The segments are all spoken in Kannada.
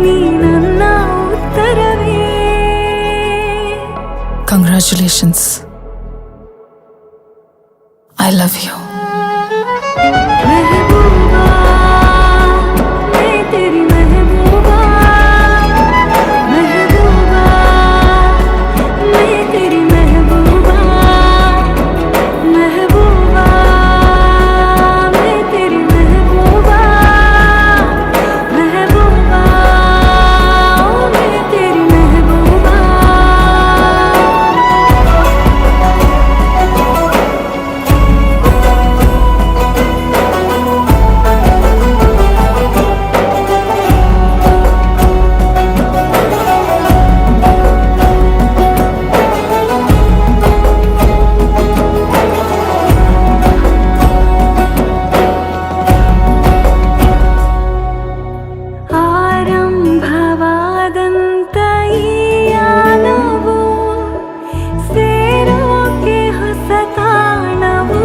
ನೀ ನನ್ನ ಉತ್ತರವೇ. Congratulations. I love you. महबूबा मैं तेरी महबूबा, महबूबा मैं तेरी महबूबा, महबूबा मैं तेरी महबूबा, महबूबा मैं तेरी महबूबा. ಆರಂಭವಾದಂತ ಈ ಯಾನವು ಸೇರೋಕೆ ಹೊಸ ತಾಣವು,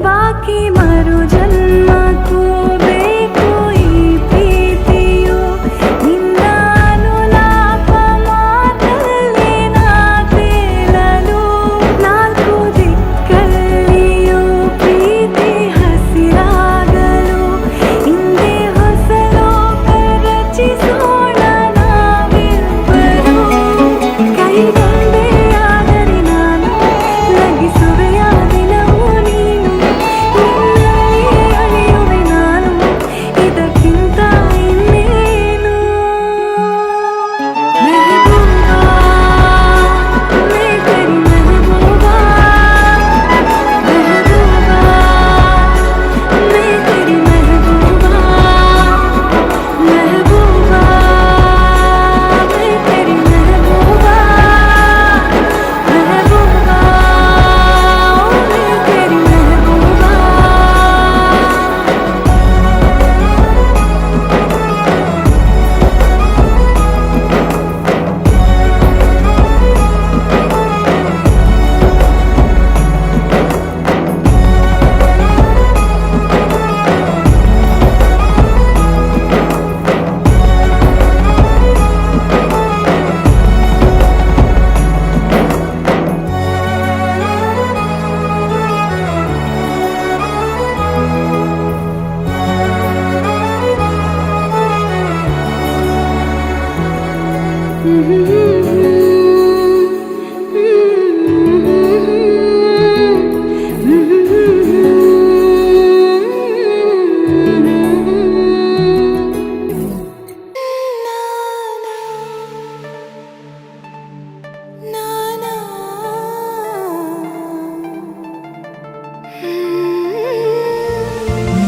ಬಾಕಿ ಮರು ಜನ್ಮಕ್ಕೂ ಬೇಕು ಈ ಪ್ರೀತಿಯು, ನಿನ್ನ ಅನುಲಾಪ ಮಾತಲ್ಲಿ ನಾ ತೇಲಲು, ನಾಲ್ಕು ದಿಕ್ಕಲ್ಲಿಯೂ ಪ್ರೀತಿ ಹಸಿರಾಗಲು, ಹಿಂದೆ ಹೊಸ ಲೋಕ ರಚಿಸೋಣ ನಾವಿಬ್ಬರು. ಕೈಗೊಂಡೆಯಾದರೆ ನಾನು ಲಗಿಸುವೆಯ ದಿನವೂ ನೀನು, ನಿನ್ನಲ್ಲಿ ಅಳೆಯುವೆ ನಾನು ಇದಕ್ಕಿಂತ ಇನ್ನೇನು. ಮೆಹಬೂಬಾ मैं तेरी महबूबा, महबूबा मैं तेरी महबूबा, महबूबा मैं तेरी महबूबा, महबूबा मैं तेरी महबूबा.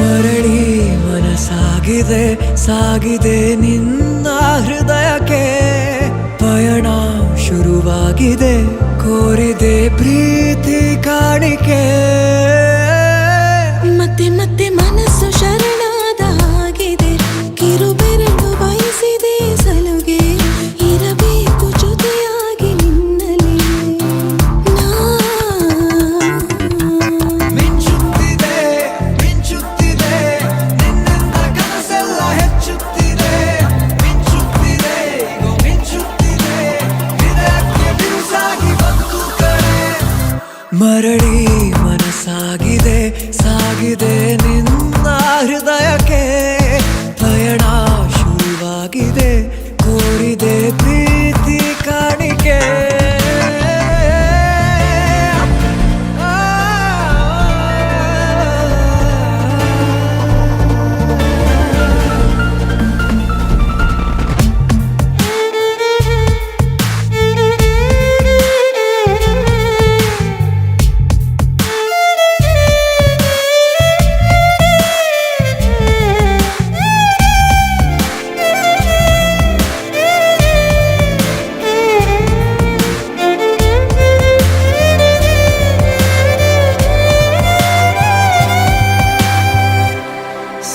ಮರಳಿ ಮನಸಾಗಿದೆ ಸಾಗಿದೆ ನಿನ್ನ ಹೃದಯಕ್ಕೆ, ಪಯಣ ಶುರುವಾಗಿದೆ ಕೋರಿದೆ ಪ್ರೀತಿ ಕಾಣಿಕೆ. ಮತ್ತೆ ಮತ್ತೆ ಮನಸ್ಸು ಶರಣಾದ ಹಾಗಿದೆ, ಕಿರುಬೆರಳು ಬಯಸಿದೆ ಸಲುಗೆ, ಇರಬೇಕು ಜೊತೆಯಾಗಿ ನಿನ್ನಲ್ಲಿ ನಾ. ಮಿಂಚುತ್ತಿದೆ ಮಿಂಚುತ್ತಿದೆ ನಿನ್ನಿಂದ ಕನಸೆಲ್ಲ ಹೆಚ್ಚುತ್ತಿದೆ, ಮಿಂಚುತ್ತಿದೆ ಮಿಂಚುತ್ತಿದೆ ಹೃದಯಕ್ಕೆ ಬಿರುಸಾಗಿ ಬಂತು ಕಡೆ. ಮರಳಿ ಮನಸಾಗಿದೆ ಸಾಗಿದೆ ನಿನ್ನ ಹೃದಯಕ್ಕೆ, ಪಯಣ ಶುರುವಾಗಿದೆ ಕೋರಿದೆ ಪ್ರೀತಿ ಕಾಣಿಕೆ.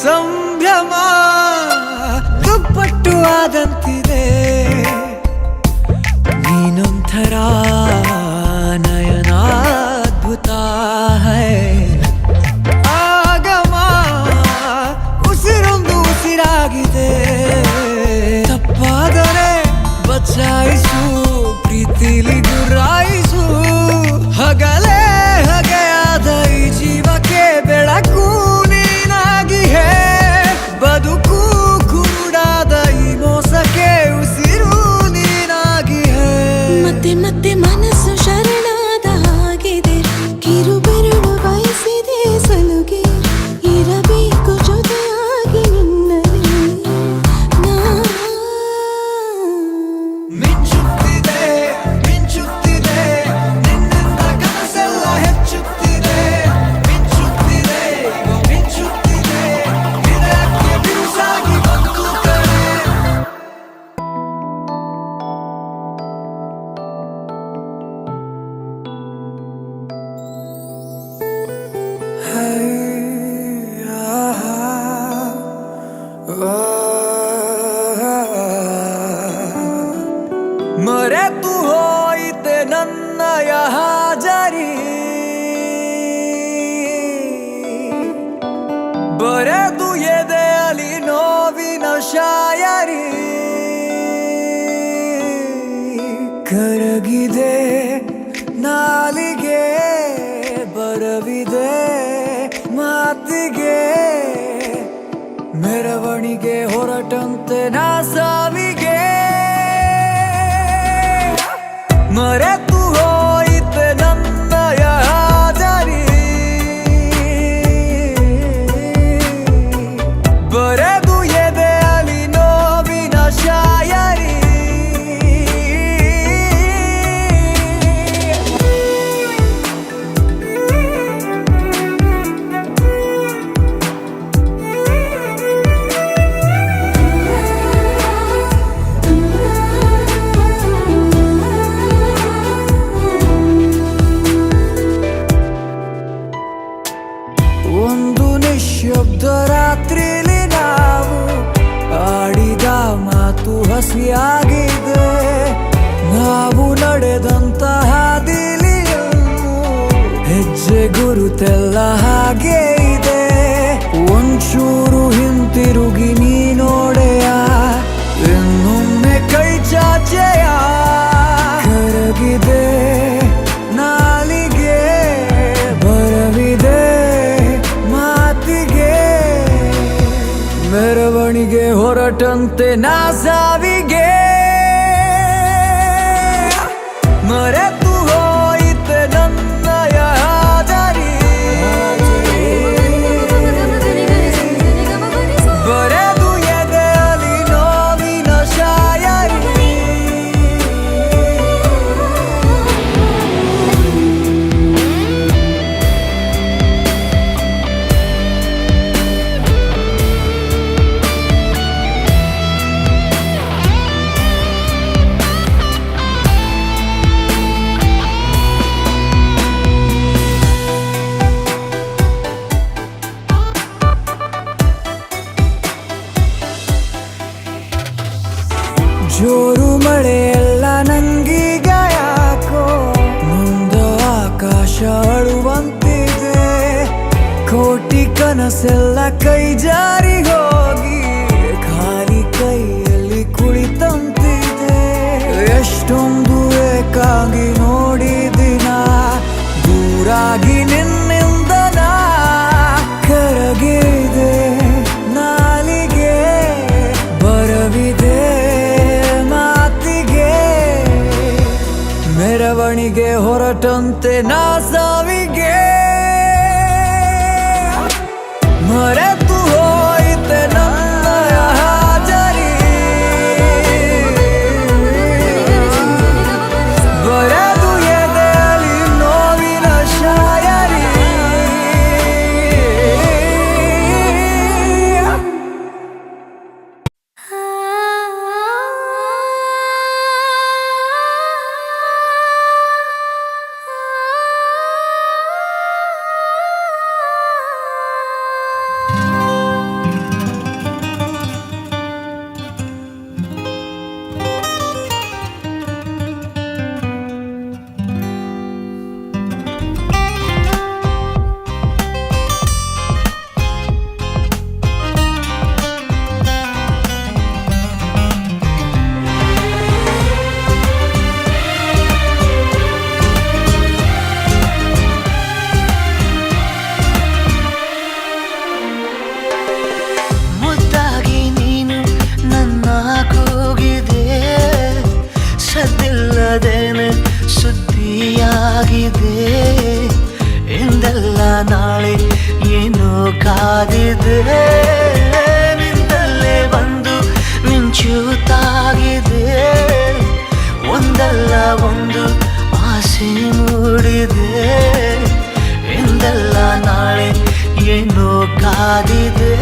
ಸಂಭ್ರಮ ದುಪ್ಪಟ್ಟು ಆದಂತಿದೆ, ನೀನೊಂಥರ ನಯನಾದ್ಭುತ ಹೈ. ಆಗಮ ಉಸಿರೊಂದು ಉಸಿರಾಗಿದೆ, ಬಚಾಯಿಸು ಪ್ರೀತಿಲಿ ಗುರಾಯಿಸು ಹಗಲೇ ಹಗೆಯಾದ ಈ ಜೀವಕ್ಕೆ ಬೆಳಕು ನೀನಾಗಿ ಹೇ ಬದುಕು ಕೂಡಾದ ಈ ಮೋಸಕ್ಕೆ ಉಸಿರು ನೀನಾಗಿ ಹೇ ಮತ್ತೆ ಮತ್ತೆ ಮನಸ್ಸು ಶರಣಾದ ಹಾಗಿದೆ ಕಿರುಬೆರಳು ಬಯಸಿದೆ ಸಲುಗೆ ಇರಬೇಕು ಜೊತೆಯಾಗಿ ನಿನ್ನಲ್ಲಿ ನಾ ಮಿಂಚುತ್ತಿದೆ ಮಿಂಚುತ್ತಿದೆ ನಿನ್ನಿಂದ ಕನಸೆಲ್ಲ ಹೆಚ್ಚುತ್ತಿದೆ ಮಿಂಚುತ್ತಿದೆ ಮಿಂಚುತ್ತಿದೆ ಇದಕ್ಕೆ ಬಿರುಸಾಗಿ ಬಂತು ಕಣೆ ಮರೆತು ಹೋಯಿತೆ ನನ್ನಯ ಹಾಜರಿ ಬರೆದು ಎದೆಯಲ್ಲಿ ನೋವಿನ ಶಾಯರಿ ಕರಗಿದೆ ನಾಲಿಗೆ ಬರವಿದೆ ಮಾತಿಗೆ ಮೆರವಣಿಗೆ ಹೊರಟಂತೆ ನಾ ಸಾವಿಗೆ ಮರೆತು ಹೋಯಿತೆ ನನ್ನಯ ಹಾಜರಿ ಬರೆದು ಎದೆಯಲ್ಲಿ ನೋವಿನ ಶಾಯರಿ ಒಂದು ನಿಶ್ಶಬ್ದ ರಾತ್ರಿಲಿ ನಾವು ಆಡಿದ ಮಾತು ಹಸಿಯಾಗಿದೆ ನಾವು ನಡೆದಂತ ಹಾದಿಲಿಯನ್ನು ಹೆಜ್ಜೆ ಗುರುತೆಲ್ಲ ಹಾಗೆ ಇದೆ ಒಂಚೂರು ಹಿಂತಿರುಗಿ ನೀ ನೋಡೆಯ ಇನ್ನೊಮ್ಮೆ ಕೈ ಚಾಚೆಯ ಕರಗಿದೆ ನಾಲಿಗೆ ಬರವಿದೆ ಮಾತಿಗೆ ಮೆರವಣಿಗೆ ಹೊರಟಂತೆ ನಾ ಸಾವಿಗೆ ಮರೆತು ಹೋಯಿತೆ ನನ್ನಯ ಹಾಜರಿ ಬರೆದು ಎದೆಯಲ್ಲಿ ನೋವಿನ ಶಾಯರಿ ಜೋರು ಮಳೆಯೆಲ್ಲ ನಂಗೀಗ ಯಾಕೋ ಮುಂದ ಆಕಾಶ ಅಳುವಂತಿದೆ ಕೋಟಿ ಕನಸೆಲ್ಲ ಕೈ ಜಾರಿ ಹೋಗಿ ಖಾಲಿ ಕೈಯಲ್ಲಿ ಕುಳಿತಂತಿದೆ ಎಷ್ಟೊಂದು ಏಕಾಗಿ ನೋಡಿದಿನ ದೂರಾಗಿ ನಿನ್ನಿಂದ ನಾ ಕರಗಿದೆ ನಾಲಿಗೆ ಬರವಿದೆ ಮಾತಿಗೆ ಮೆರವಣಿಗೆ ಹೊರಟಂತೆ ನಾ ಸಾವಿಗೆ ಮರೆತು ಹೋಯಿತೆ ನನ್ನಯ ಹಾಜರಿ ಬರೆದು ಎದೆಯಲ್ಲಿ ನೋವಿನ ಶಾಯರಿ ಆ ಕಾದಿದೆ ನಿಂತಲ್ಲೇ ಬಂದು ಮಿಂಚುತ್ತಾಗಿದೆ ಒಂದಲ್ಲ ಒಂದು ಆಸೆ ಮೂಡಿದೆ ಎಂದಲ್ಲ ನಾಳೆ ಏನೋ ಕಾದಿದೆ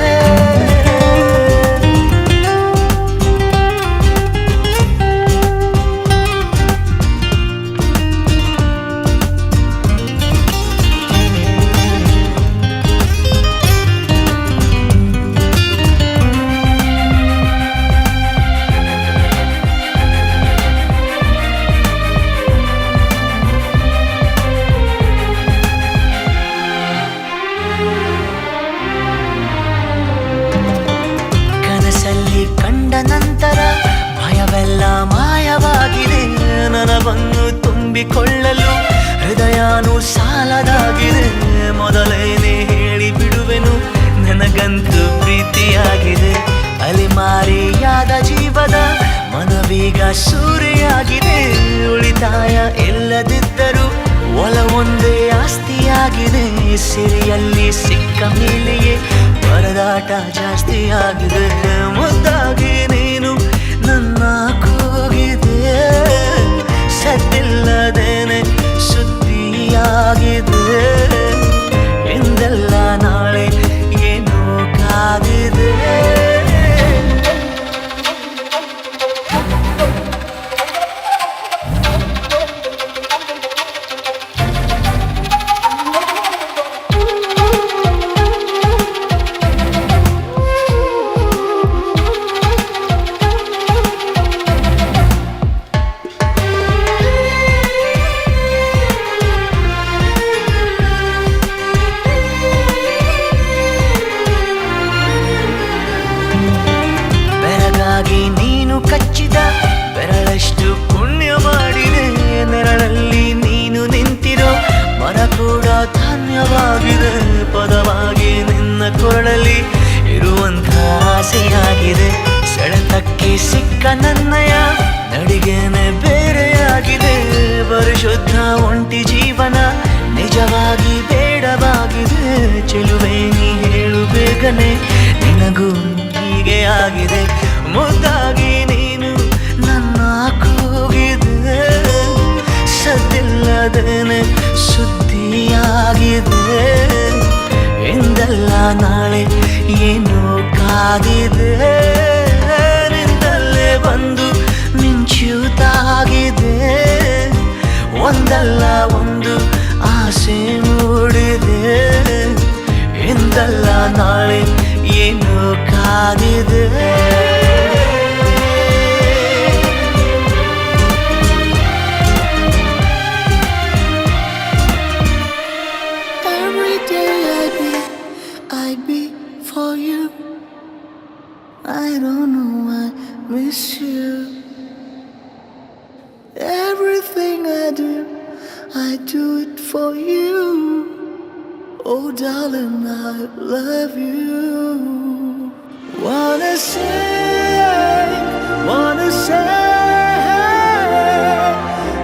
ಕನಸಲ್ಲಿ ಕಂಡ ನಂತರ ಭಯವೆಲ್ಲ ಮಾಯವಾಗಿದೆ ನನವನ್ನು ತುಂಬಿಕೊಳ್ಳಲು ಹೃದಯನೂ ಸಾಲದಾಗಿದೆ ಮೊದಲೇನೆ ಹೇಳಿ ಬಿಡುವೆನು ನನಗಂತೂ ಪ್ರೀತಿಯಾಗಿದೆ ಅಲೆಮಾರಿಯಾದ ಜೀವದ ಮನವೀಗ ಸೂರೆಯಾಗಿದೆ ಉಳಿತಾಯ ಇಲ್ಲದಿದ್ದರೂ ಒಲವೊಂದೇ ಆಸ್ತಿಯಾಗಿದೆ ಸಿರಿಯಲ್ಲಿ ಸಿಕ್ಕ ಮೇಲೆಯೇ ಪರದಾಟ ಜಾಸ್ತಿಯಾಗಿದೆ ಮುದ್ದಾಗಿ ನೀನು ನನ್ನ ಕೂಗಿದೆ ಸದ್ದಿಲ್ಲದೇನೆ ಸುದ್ದಿಯಾಗಿದೆ ಎಂದೆಲ್ಲ ನಾಳೆ ಏನೋ ಕಾದಿದೆ ಬೆರಗಾಗಿ ನೀನು ಕಚ್ಚಿದ ಬೆರಳಷ್ಟು ಪುಣ್ಯ ಮಾಡಿದೆ ನೆರಳಲ್ಲಿ ನೀನು ನಿಂತಿರೋ ಮರ ಕೂಡ ಧನ್ಯವಾಗಿದೆ ಪದವಾಗಿ ನಿನ್ನ ಕೊರಳಲ್ಲಿ ಇರುವಂಥ ಆಸೆಯಾಗಿದೆ ಸೆಳೆತಕ್ಕೆ ಸಿಕ್ಕ ನನ್ನಯ ನಡಿಗೆನೆ ಬೇರೆಯಾಗಿದೆ ಪರಿಶುದ್ಧ ಒಂಟಿ ಜೀವನ ನಿಜವಾಗಿ ಬೇಡವಾಗಿದೆ ಚೆಲುವೆ ನೀ ಹೇಳು ಬೇಗನೆ ನಿನಗೂ ಹೀಗೆ ಆಗಿದೆ ಮುದ್ದಾಗಿ ನೀನು ನನ್ನ ಕೂಗಿದೆ ಸದ್ದಿಲ್ಲದೇನೆ ಸುದ್ದಿಯಾಗಿದೆ ಎಂದಲ್ಲ ನಾಳೆ ಏನೋ ಕಾದಿದೆ ನಿಂತಲ್ಲೇ ಬಂದು ಮಿಂಚುತ್ತಾಗಿದೆ ಒಂದಲ್ಲ ಒಂದು ಆಸೆ ಮೂಡಿದೆ ಎಂದಲ್ಲ ನಾಳೆ ಏನೋ ಕಾದಿದೆ Every day I be for you. I don't know, I miss you. Everything I do it for you. Oh darling, I love you. Wanna say,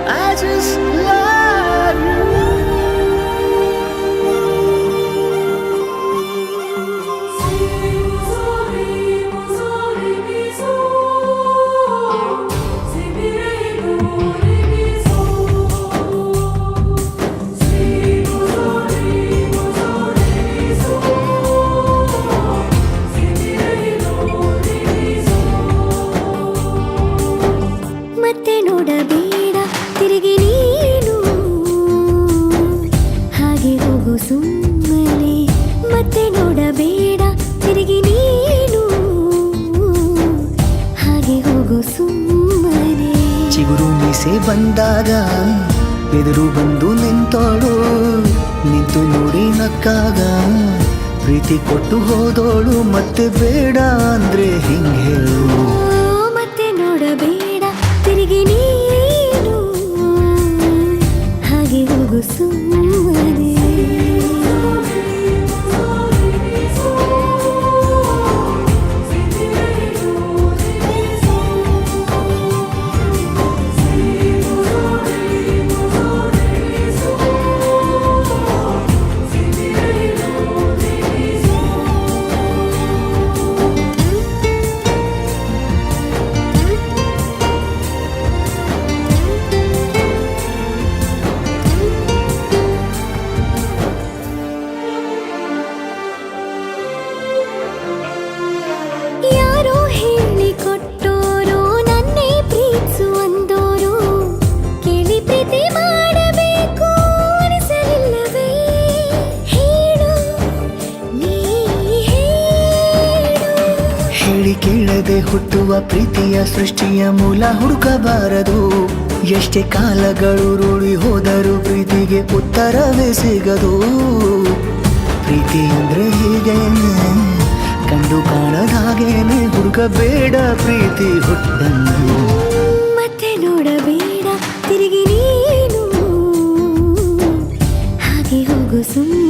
I just love you. ಮತ್ತೆ ನೋಡಬೇಡ ತಿರುಗಿ ನೀನು ಹಾಗೆ ಹೋಗು ಸುಮ್ಮನೆ ಮತ್ತೆ ನೋಡಬೇಡ ತಿರುಗಿ ನೀನು ಹಾಗೆ ಹೋಗು ಸುಮ್ಮನೆ ಚಿಗುರು ಮೀಸೆ ಬಂದಾಗ ಎದುರು ಬಂದು ನಿಂತೋಳು ನಿಂತು ನೋಡಿ ನಕ್ಕಾಗ ಪ್ರೀತಿ ಕೊಟ್ಟು ಹೋದೋಳು ಮತ್ತೆ ಬೇಡ ಅಂದ್ರೆ ಹಿಂಗೆ ಹೇಳು ಮತ್ತೆ ನೋಡಬೇಡ ತಿರುಗಿ ನೀನು ಹಾಗೆ ಹೋಗು ಸುಮ್ಮನೆ ಹೇಳಿ ಕೇಳದೆ ಹುಟ್ಟುವ ಪ್ರೀತಿಯ ಸೃಷ್ಟಿಯ ಮೂಲ ಹುಡುಕಬಾರದು. ಎಷ್ಟೇ ಕಾಲಗಳು ರೂಢಿ ಹೋದರೂ ಪ್ರೀತಿಗೆ ಉತ್ತರವೇ ಸಿಗದು. ಪ್ರೀತಿ ಅಂದ್ರೆ ಹೀಗೇನೆ, ಕಂಡು ಕಾಣದ ಹಾಗೇನೆ, ಹುಡುಕಬೇಡ ಪ್ರೀತಿ ಹುಟ್ಟನ್ನು. ಮತ್ತೆ ನೋಡಬೇಡ ತಿರುಗಿ ನೀನು, ಹಾಗೆ ಹೋಗು ಸುಮ್ಮನೆ.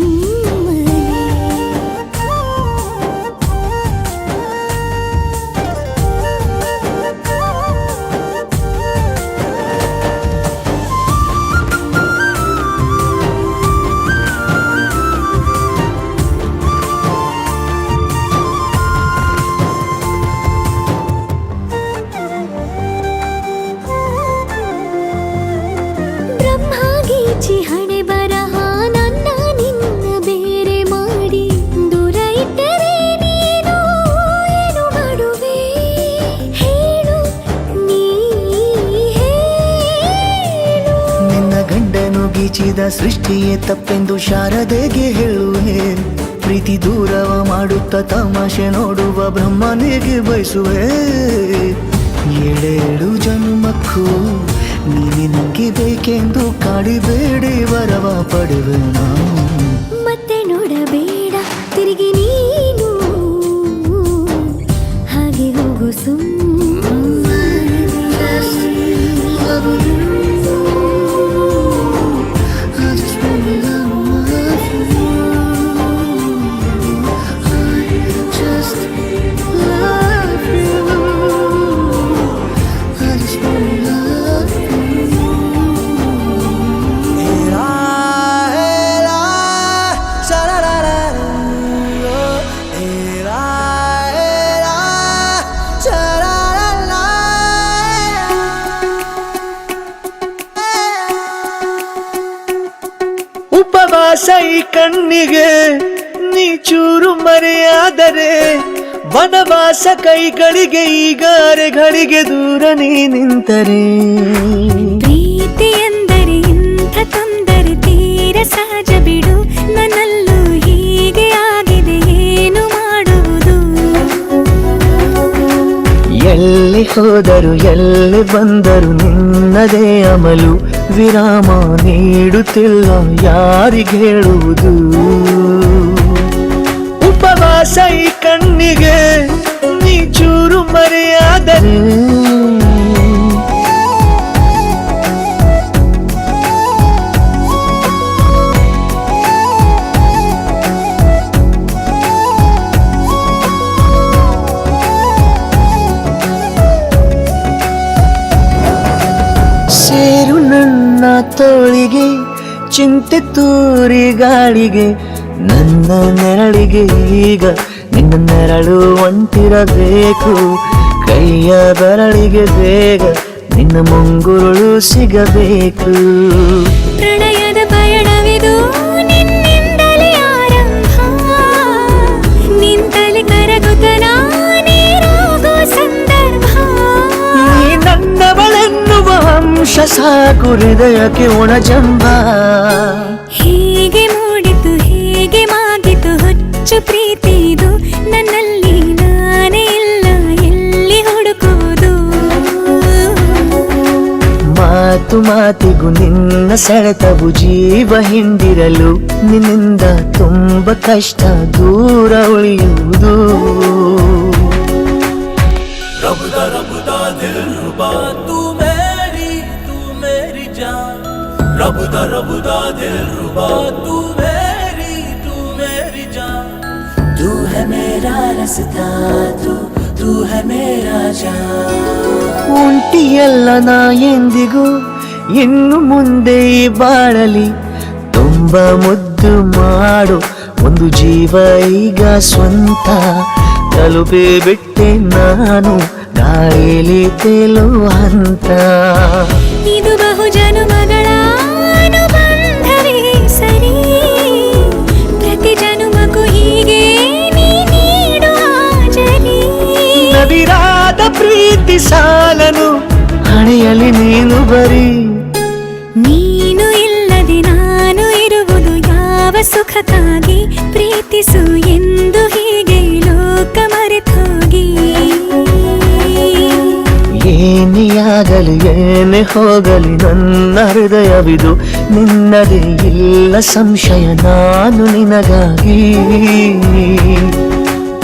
ಬ್ರಹ್ಮಗೀಚಿ ಹಣೆ ಬರಹ ನನ್ನ ನಿನ್ನ ಬೇರೆ ಮಾಡಿ ದೂರ ಇಟ್ಟರೆ ನೀನು ಏನು ಮಾಡುವೆ ಹೇಳು, ನೀ ಹೇಳು. ನಿನ್ನ ಗಂಡನು ಗೀಚಿದ ಸೃಷ್ಟಿಯೇ ತಪ್ಪೆಂದು ಶಾರದೆಗೆ ಹೇಳುವೆ. ಪ್ರೀತಿ ದೂರವ ಮಾಡುತ್ತ ತಮಾಷೆ ನೋಡುವ ಬ್ರಹ್ಮನಿಗೆ ಬಯಸುವೆ. ಏಳೇಳು ಜನ್ಮಕ್ಕೂ ನೀನೆ ನಂಗೆ ಬೇಕೆಂದು ಕಾಡಿಬೇಡಿ ವರವ ಪಡುವೆ ನಾನು. ಮತ್ತೆ ನೋಡಬೇಡ ತಿರುಗಿ ನೀನು, ಹಾಗೆ ಹೋಗು ಸುಮ್ಮನೆ. ಉಪವಾಸ ಈ ಕಣ್ಣಿಗೆ ನೀ ಚೂರು ಮರೆಯಾದರೆ, ವನವಾಸ ಕೈಗಳಿಗೆ ಈಗ ಅರೆಗಳಿಗೆ ದೂರ ನೀ ನಿಂತರೆ. ಪ್ರೀತಿ ಎಂದರೆ ಇಂಥ ತೊಂದರೆ ತೀರ ಸಹಜ ಬಿಡು, ನನ್ನಲ್ಲೂ ಹೀಗೆ ಆಗಿದೆ ಏನು ಮಾಡುವುದು. ಎಲ್ಲಿ ಹೋದರು ಎಲ್ಲಿ ಬಂದರು ನಿನ್ನದೇ ಅಮಲು, ವಿರಾಮ ನೀಡುತ್ತಿಲ್ಲ ಯಾರಿಗೆ ಹೇಳುವುದು. ಉಪವಾಸ ಈ ಕಣ್ಣಿಗೆ ನೀ ಚೂರು ಮರೆಯಾದರೆ, ಸೇರು ನನ್ನ ತೋಳಿಗೆ ಚಿಂತೆ ತೂರಿ ಗಾಳಿಗೆ, ನನ್ನ ನೆರಳಿಗೆ ಈಗ ನಿನ್ನ ನೆರಳು ಒಂಟಿರಬೇಕು. ಕೈಯ ಬೆರಳಿಗೆ ಬೇಗ ನಿನ್ನ ಮುಂಗುರುಳು ಸಿಗಬೇಕು. ಪ್ರಣಯದ ಪಯಣವಿದು ನಿನ್ನಿಂದಲೇ ಆರಂಭ, ನಿಂತಲೇ ಕರಗುತ್ತ ನೀರಾಗೋ ಸಂದರ್ಭ. ನೀ ನನ್ನವಳೆನ್ನುವ ಅಂಶ ಸಾಕು ಹೃದಯಕ್ಕೆ ಒಣಜಂಬ. ಹೀಗೆ ಮೂಡಿತು ಹೀಗೆ ಮಾಗಿತು ಹುಚ್ಚು ಪ್ರೀತಿದು, ನನ್ನಲ್ಲಿ ನಾನೇ ಇಲ್ಲ ಎಲ್ಲಿ ಹುಡುಕುವುದು. ಮಾತು ಮಾತಿಗೂ ನಿನ್ನ ಸೆಳೆತವು ಜೀವ ಹಿಂದಿರಲು, ನಿನ್ನಿಂದ ತುಂಬ ಕಷ್ಟ ದೂರ ಉಳಿಯುವುದು. रबदा रबदा दिल रुबा तू मेरी जान, रबदा रबदा दिल रुबा तू मेरी जान. तू है मेरा रास्ता, तू है मेरा जान. ಉಂಟಿಯಲ್ಲ ನಾ ಎಂದಿಗೂ ಇನ್ನು ಮುಂದೆ ಈ ಬಾಳಲಿ, ತುಂಬ ಮುದ್ದು ಮಾಡು ಒಂದು ಜೀವ ಈಗ ಸ್ವಂತ. ತಲುಪಿ ಬಿಟ್ಟೆ ನಾನು ಗಾಳಿಲಿ ತೇಲುವ ಹಂತ. ಇದು ಬಹು ಜನುಮಗಳ ಅನುಬಂಧವೇ ಸರಿ, ಪ್ರತಿ ಜನುಮಕ್ಕೂ ಹೀಗೆ ನೀ ನೀಡು ಹಾಜರಿ. ನವಿರಾದ ಪ್ರೀತಿ ಸಾಲನು ಹಣೆಯಲ್ಲಿ ನೀನು ಬರೀ. ನೀನು ಇಲ್ಲದೆ ನಾನು ಇರುವುದು ಯಾವ ಸುಖಕ್ಕಾಗಿ, ಪ್ರೀತಿಸು ಎಂದು ಹೀಗೆ ಲೋಕ ಮರೆತೋಗಿ. ಏನಾಗಲಿ ಏನೇ ಹೋಗಲಿ ನನ್ನ ಹೃದಯವಿದು ನಿನ್ನದೇ ಇಲ್ಲ ಸಂಶಯ ನಾನು ನಿನಗಾಗಿ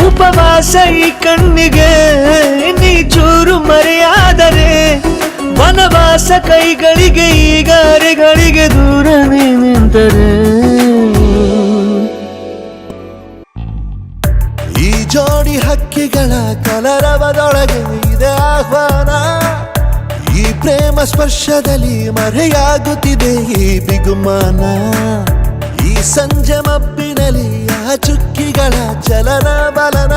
ಉಪವಾಸ ಈ ಕಣ್ಣಿಗೆ ನೀ ಚೂರು ಮರೆಯಾದರೆ ವನವಾಸ ಕೈಗಳಿಗೆ ಈಗ ಅರೆಗಳಿಗೆ ದೂರವೇ ನಿಂತರೆ ಈ ಜೋಡಿ ಹಕ್ಕಿಗಳ ಕಲರವದೊಳಗೆ ಇದೆ ಆಹ್ವಾನ ಈ ಪ್ರೇಮ ಸ್ಪರ್ಶದಲ್ಲಿ ಮರೆಯಾಗುತ್ತಿದೆ ಈ ಬಿಗುಮಾನ ಈ ಸಂಜೆ ಮಬ್ಬಿನಲ್ಲಿ ಆ ಚುಕ್ಕಿಗಳ ಚಲನ ಬಲನ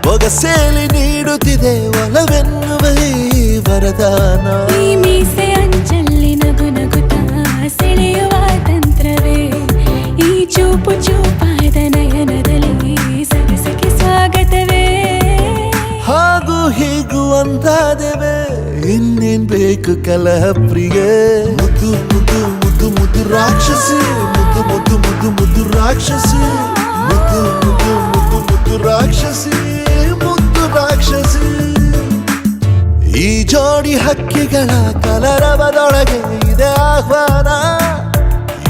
ಬೊಗಸೇಲಿ ನೀಡುತ್ತಿದೆ ಒಲವೆನ್ನುವ ಈ ವರದಾನ ಈ ಮೀಸೆ ಅಂಚಲ್ಲಿ ನಗು ನಗುತ್ತಾ ಸೆಳೆಯುವ ತಂತ್ರವೇ ಈ ಚೂಪು ಚೂಪಾದ ನಯನದಲ್ಲಿ ಸರಸಕ್ಕೆ ಸ್ವಾಗತವೇ ಹಾಗೂ ಹೀಗೂ ಅಂತಾದೆವೆ ಇನ್ನೇನ್ ಬೇಕು ಕಲಹ ಪ್ರಿಯ ಮುದ್ದು ಮುದ್ದು ಮುದ್ದು ಮುದ್ದು ರಾಕ್ಷಸಿ ಮುದ್ದು ಮುದ್ದು ಮುದ್ದು ಮುದ್ದು ರಾಕ್ಷಸಿ ಮುದ್ದು ಮುದ್ದು ಮುದ್ದು ಮುದ್ದು ರಾಕ್ಷಸಿ ಮುದ್ದು ರಾಕ್ಷಸಿ ಈ ಜೋಡಿ ಹಕ್ಕಿಗಳ ಕಲರವದೊಳಗೆ ಇದೆ ಆಹ್ವಾನ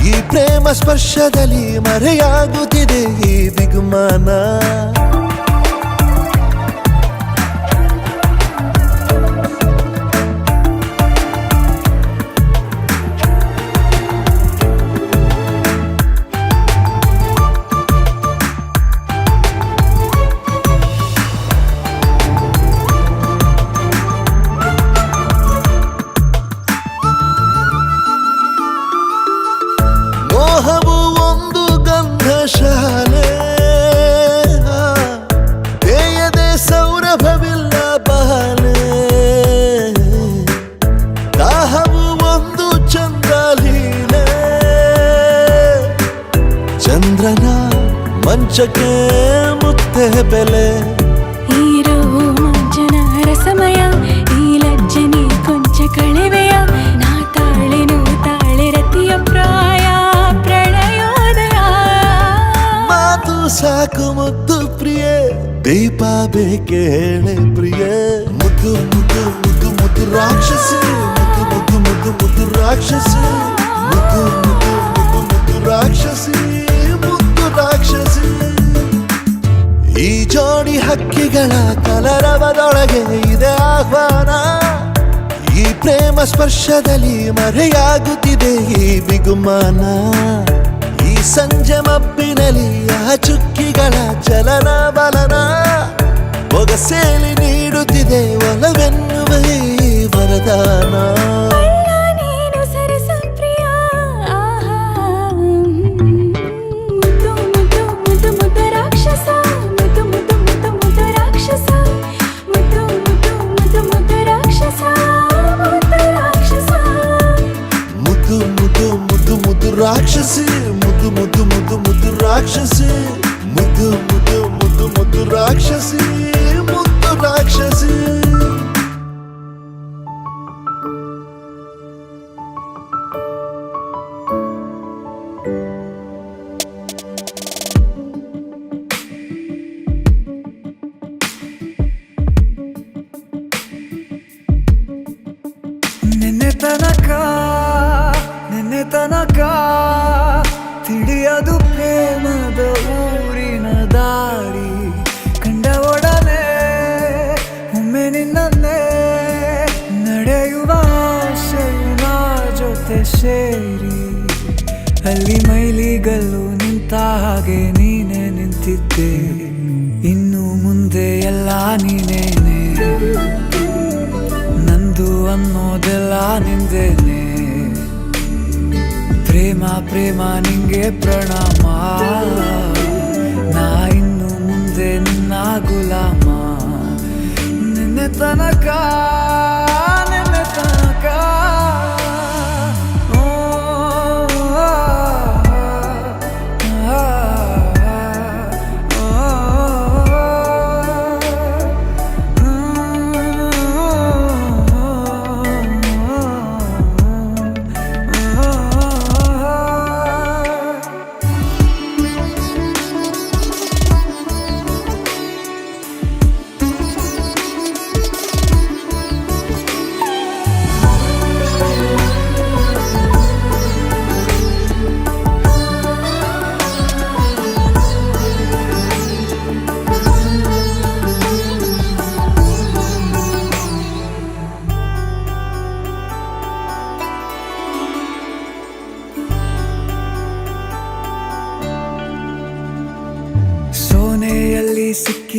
ಈ ಪ್ರೇಮ ಸ್ಪರ್ಶದಲ್ಲಿ ಮರೆಯಾಗುತ್ತಿದೆ ಈ ಬಿಗುಮಾನ ಮೋಹವು ಒಂದು ಗಂಧಶಾಲೆ ಬೇಯದೆ ಸೌರಭವಿಲ್ಲ ಬಾಲೆ ದಾಹವು ಒಂದು ಚಂದ್ರಲೀಲೆ ಚಂದ್ರನ ಮಂಚಕ್ಕೆ ಮುತ್ತೆ ಬೆಲೆ ಹೀರೋ ಮಂಜನ ರಸಮಯ ಈ ಲಜ್ಜನೆ ಕೊಂಚ ಕಳೆವೆಯ ನಾ ತಾಳೆನು ತಾಳೆ ರತಿಯ ಪ್ರಾಯ ಪ್ರಣಯೋದಯ ಮಾತು ಸಾಕು ಮುದ್ದು ಪ್ರಿಯ ದೀಪ ಬೇಕೆ ಹೇಳೆ ಪ್ರಿಯ ಮುದ್ದು ಮುದ್ದು ಮುದ್ದು ಮುದ್ದು ರಾಕ್ಷಸಿ ಮುದ್ದು ಮುದ್ದು ಮುದ್ದು ಮುದ್ದು ರಾಕ್ಷಸಿ ಮುದ್ದು ಮುದ್ದು ಮುದ್ದು ಮುದ್ದು ರಾಕ್ಷಸಿ ಮುದ್ದು ರಾಕ್ಷಸಿ ಈ ಜೋಡಿ ಹಕ್ಕಿಗಳ ಕಲರವದೊಳಗೆ ಇದೆ ಆಹ್ವಾನ ಈ ಪ್ರೇಮ ಸ್ಪರ್ಶದಲ್ಲಿ ಮರೆಯಾಗುತ್ತಿದೆ ಈ ಬಿಗುಮಾನ ಈ ಸಂಜೆ ಮಬ್ಬಿನಲ್ಲಿ ಆ ಚುಕ್ಕಿಗಳ ಚಲನ ಬಲನ ಬೊಗಸೇಲಿ ನೀಡುತ್ತಿದೆ ಒಲವೆನ್ನುವ ಈ ವರದಾನ ಅಲ್ಲ ನೀನು ಸರಸ ಪ್ರಿಯ ಆಹಾ ಮುದ್ದು ಮುದ್ದು ಮುದ್ದು ಮುದ್ದು ರಾಕ್ಷಸ ಮುದ್ದು ಮುದ್ದು ಮುದ್ದು ಮುದ್ದು ರಾಕ್ಷಸ ಮುದ್ದು ಮುದ್ದು ಮುದ್ದು ಮುದ್ದು ರಾಕ್ಷಸ ಮುದ್ದು ರಾಕ್ಷಸ ಮುದ್ದು ಮುದ್ದು ಮುದ್ದು ಮುದ್ದು ರಾಕ್ಷಸಿ ಮುದ್ದು ಮುದ್ದು ಮುದ್ದು ಮುದ್ದು ರಾಕ್ಷಸಿ ಮುದ್ದು ಮುದ್ದು ಮುದ್ದು ಮುದ್ದು ರಾಕ್ಷಸಿ ಮುದ್ದು ರಾಕ್ಷಸಿ ನಿನ್ನೆ ತನಕ ತಿಳಿಯದು ಪ್ರೇಮದ ಊರಿನ ದಾರಿ ಕಂಡ ಒಡನೆ ಒಮ್ಮೆ ನಿನ್ನೇ ನಡೆಯುವ ಆಸೆಯ ಜೊತೆ ಸೇರಿ ಅಲ್ಲಿ ಮೈಲಿಗಲ್ಲು ನಿಂತ ಹಾಗೆ ನೀನೆ ನಿಂತಿದ್ದೆ ಇನ್ನು ಮುಂದೆ ಎಲ್ಲ ನೀನೇನೆ ನಂದು ಅನ್ನೋದೆಲ್ಲ ನಿಂದೇನೆ ಪ್ರೇಮ ಪ್ರೇಮ ನಿಂಗೆ ಪ್ರಣಾಮ ನಾ ಇನ್ನು ಮುಂದೆ ನಿನ್ನ ಗುಲಾಮ ನಿನ್ನೆ ತನಕ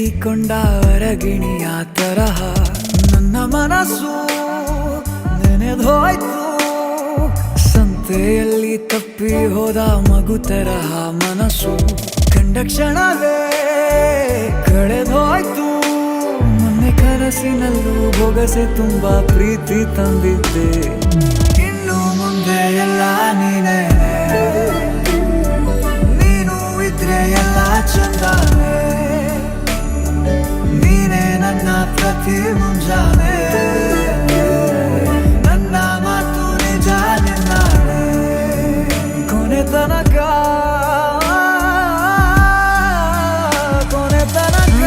ಕಟ್ಟಿಕೊಂಡ ಹೊರಗಿಣಿಯ ತರಹ ನನ್ನ ಮನಸ್ಸು ನೆನೆದೋಯ್ತು. ಸಂತೆಯಲ್ಲಿ ತಪ್ಪಿ ಹೋದ ಮಗು ತರಹ ಮನಸ್ಸು ಕಂಡ ಕ್ಷಣವೇ ಕಳೆದೋಯ್ತು. ಮೊನ್ನೆ ಕನಸಿನಲ್ಲೂ ಬೊಗಸೆ ತುಂಬಾ ಪ್ರೀತಿ ತಂದಿದ್ದೆ. ಇನ್ನು ಮುಂದೆ ಎಲ್ಲ ನೀನೇ, ನೀನು ಇದ್ರೆ ಎಲ್ಲ ಚಂದಾನೆ. ನೀನೇ ನನ್ನ ಪ್ರತಿ ಮುಂಜಾನೆ, ನನ್ನ ಮಾತು ನಿಜ ನಿನ್ನಾನೆ. ಕೊನೆ ತನಕ ಕೊನೆ ತನಕ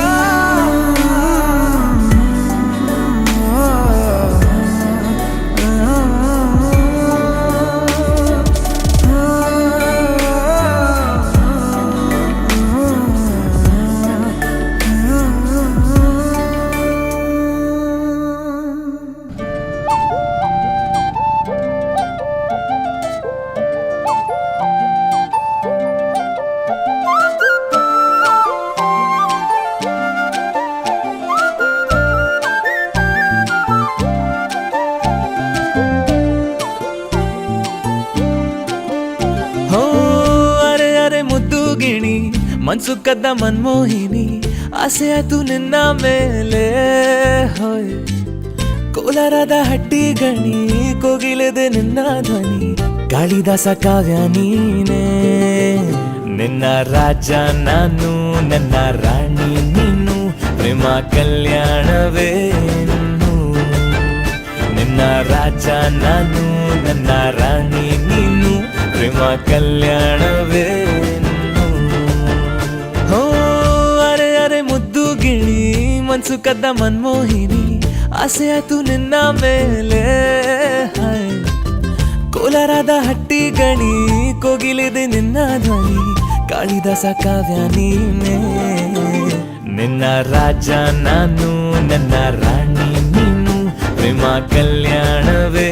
ಹೋ ಅರೆ ಅರೆ ಮುದ್ದು ಗಿಣಿ ಮನ್ಸು ಕದ್ದ ಮನ್ಮೋಹಿನಿ, ಆಸೆ ಆತು ನಿನ್ನ ಮೇಲೆ. ಹೋಯ್ ಕೋಲಾರದ ಹಟ್ಟಿ ಗಣಿ, ಕೋಗಿಲೆದೆ ನಿನ್ನ ಧ್ವನಿ, ಕಾಳಿದಾಸ ಕಾವ್ಯ ನೀನೇ. ನಿನ್ನ ರಾಜ ನಾನು, ನನ್ನ ರಾಣಿ ನೀನು, ಪ್ರೇಮ ಕಲ್ಯಾಣವೇನು. ನಿನ್ನ ರಾಜ ನಾನು, ನನ್ನ ರಾಣಿ ನೀನು, ಪ್ರೇಮ ಕಲ್ಯಾಣವೇನು. ಹೋ ಅರೆ ಅರೆ ಮುದ್ದು ಗಿಣಿ ಮನ್ಸು ಕದ್ದ ಮನ್ಮೋಹಿನಿ, ಆಸೆ ಆತು ನಿನ್ನ ಮೇಲೆ. ಹಾಯ್ ಕೋಲಾರದ ಹಟ್ಟಿ ಗಣಿ, ಕೋಗಿಲಿದೆ ನಿನ್ನ ಧ್ವನಿ, ಕಾಳಿದಾಸ ಕಾವ್ಯ ನೀನೇ. ನಿನ್ನ ರಾಜ ನಾನು, ನನ್ನ ರಾಣಿ ನೀನು, ಪ್ರೇಮ ಕಲ್ಯಾಣವೇ